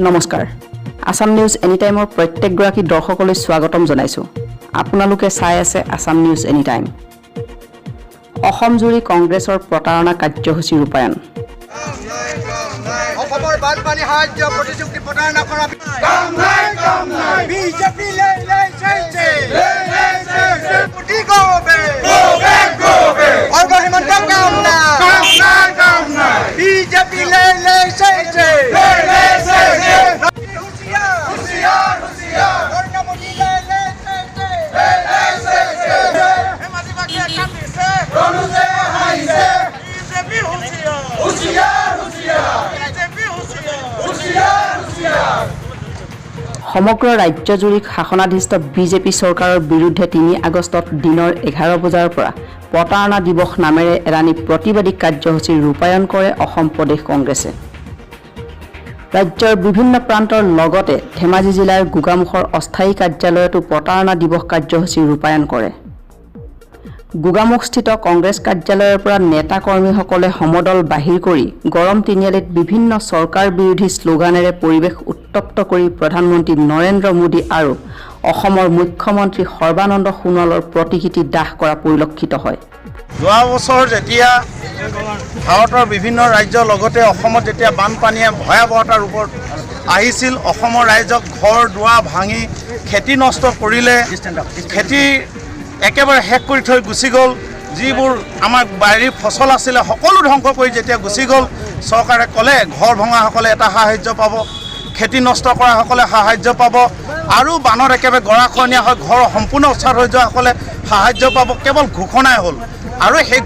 নমস্কাৰ আসাম নিউজ এনিটাইমৰ প্ৰত্যেকগৰাকী দৰ্শকলৈ স্বাগতম জনাইছো আপোনালোকে চাই আছে আসাম নিউজ এনিটাইম অসম জুৰি কংগ্ৰেছৰ প্ৰতাৰণা কাৰ্যসূচী ৰূপায়ণ অসমৰ বানপানী সাহায্য প্ৰতিযোগিতা প্ৰতাৰণা কৰা কাম নাই বিজেপি লে চাইছে পুটি গোবে অৰ্গ হিমন্ত কাম নাই বিজেপি লে চাইছে সমগ্ৰ ৰাজ্যজুৰি শাসনাধীষ্ঠ বিজেপি চৰকাৰৰ বিৰুদ্ধে 3 আগষ্টত দিনৰ 11 বজাৰ পৰা প্ৰতাৰণা দিৱস নামেৰে এলানি প্ৰতিবাদী কাৰ্যসূচী ৰূপায়ণ কৰে অসম প্ৰদেশ কংগ্ৰেছে ৰাজ্যৰ বিভিন্ন প্ৰান্তৰ লগতে ধেমাজি জিলাৰ গোগামুখৰ অস্থায়ী কাৰ্যালয়তো প্ৰতাৰণা দিৱস কাৰ্যসূচী ৰূপায়ণ কৰে গোগামুখস্থিত কংগ্ৰেছ কাৰ্যালয়ৰ পৰা নেতা কৰ্মীসকলে সমদল বাহিৰ কৰি গৰম তিনিআলিত বিভিন্ন চৰকাৰ বিৰোধী শ্লোগানেৰে পৰিৱেশ উত্তপ্ত কৰি প্ৰধানমন্ত্ৰী নৰেন্দ্ৰ মোদী আৰু অসমৰ মুখ্যমন্ত্ৰী সৰ্বানন্দ সোণোৱালৰ প্ৰতিকৃতি দাহ কৰা পৰিলক্ষিত হয় যোৱা বছৰ যেতিয়া ভাৰতৰ বিভিন্ন ৰাজ্যৰ লগতে অসমত যেতিয়া বানপানীয়ে ভয়াৱহতাৰ ৰূপত আহিছিল অসমৰ ৰাইজক ঘৰ দুৱাৰ ভাঙি খেতি নষ্ট কৰিলে খেতি একেবাৰে শেষ কৰি থৈ গুচি গ'ল যিবোৰ আমাৰ বাৰীৰ ফচল আছিলে সকলো ধ্বংস কৰি যেতিয়া গুচি গ'ল চৰকাৰে ক'লে ঘৰ ভঙাসকলে এটা সাহায্য পাব খেতি নষ্ট কৰাসকলে সাহায্য পাব আৰু বানত একেবাৰে গৰাখহনীয়া হৈ ঘৰ সম্পূৰ্ণ উচ্ছাদ হৈ যোৱাসকলে সাহায্য পাব কেৱল ঘোষণাই হ'ল আৰু সেই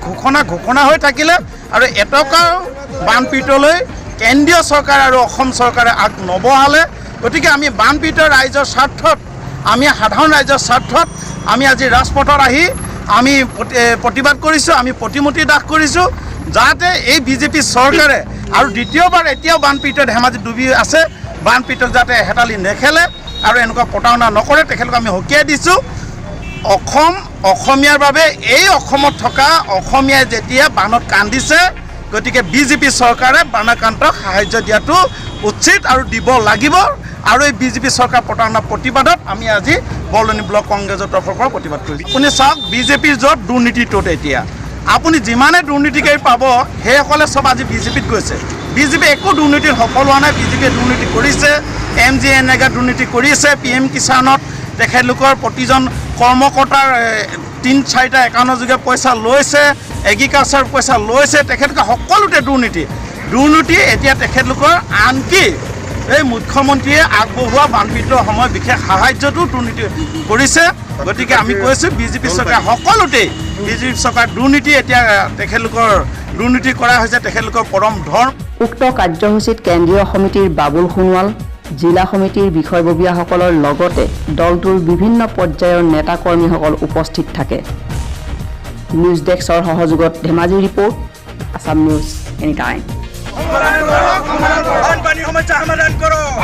ঘোষণা হৈ থাকিলে আৰু এটকাও বানপীড়িতলৈ কেন্দ্ৰীয় চৰকাৰ আৰু অসম চৰকাৰে আগ নবঢ়ালে গতিকে আমি বানপীড়িত ৰাইজৰ স্বাৰ্থত আমি সাধাৰণ ৰাইজৰ স্বাৰ্থত আমি আজি ৰাজপথত আহি আমি প্ৰতিবাদ কৰিছোঁ আমি প্ৰতিমূৰ্তি দাহ কৰিছোঁ যাতে এই বিজেপি চৰকাৰে আৰু দ্বিতীয়বাৰ এতিয়াও বানপীড়িত ধেমাজি ডুবি আছে বানপীড়িতক যাতে হেতালি নেখেলে আৰু এনেকুৱা প্ৰতাৰণা নকৰে তেখেতলোকক আমি সকীয়াই দিছোঁ অসমীয়াৰ বাবে এই অসমত থকা অসমীয়াই যেতিয়া বানত কান্দিছে গতিকে বিজেপি চৰকাৰে বানাক্ৰান্তক সাহায্য দিয়াটো উচিত আৰু দিব লাগিব আৰু এই বিজেপি চৰকাৰ প্ৰতাৰণা প্ৰতিবাদত আমি আজি বৰলনি ব্লক কংগ্ৰেছৰ তৰফৰ পৰা প্ৰতিবাদ কৰিছোঁ আপুনি চাওক বিজেপিৰ য'ত দুৰ্নীতিটোত এতিয়া আপুনি যিমানে দুৰ্নীতিকাৰী পাব সেইসকলে চব আজি বিজেপিত গৈছে বিজেপি একো দুৰ্নীতিত সফল হোৱা নাই বিজেপিয়ে দুৰ্নীতি কৰিছে MGNREGA দুৰ্নীতি কৰিছে PM কিষাণত তেখেতলোকৰ প্ৰতিজন কৰ্মকৰ্তাৰ 3-4টা একাউণ্টৰ যোগে পইচা লৈছে এগ্ৰিকালচাৰ পইচা লৈছে তেখেতলোকে সকলোতে দুৰ্নীতি এতিয়া তেখেতলোকৰ আনকি এই মুখ্যমন্ত্ৰীয়ে আগবঢ়োৱা বানপীড়িত সময় বিশেষ সাহায্যটো দুৰ্নীতি কৰিছে গতিকে আমি কৈছোঁ বিজেপি চৰকাৰ সকলোতেই বিজেপি চৰকাৰ দুৰ্নীতি এতিয়া তেখেতলোকৰ দুৰ্নীতি কৰা হৈছে তেখেতলোকৰ পৰম ধৰ্ম উক্ত কাৰ্যসূচীত কেন্দ্ৰীয় সমিতিৰ বাবুল সোণোৱাল জিলা সমিতিৰ বিষয়ববীয়াসকলৰ লগতে দলটোৰ বিভিন্ন পৰ্যায়ৰ নেতা কৰ্মীসকল উপস্থিত থাকে নিউজ ডেস্কৰ সহযোগত Dhemaji report Assam news anytime বানপানী সমস্যা সমাধান কৰক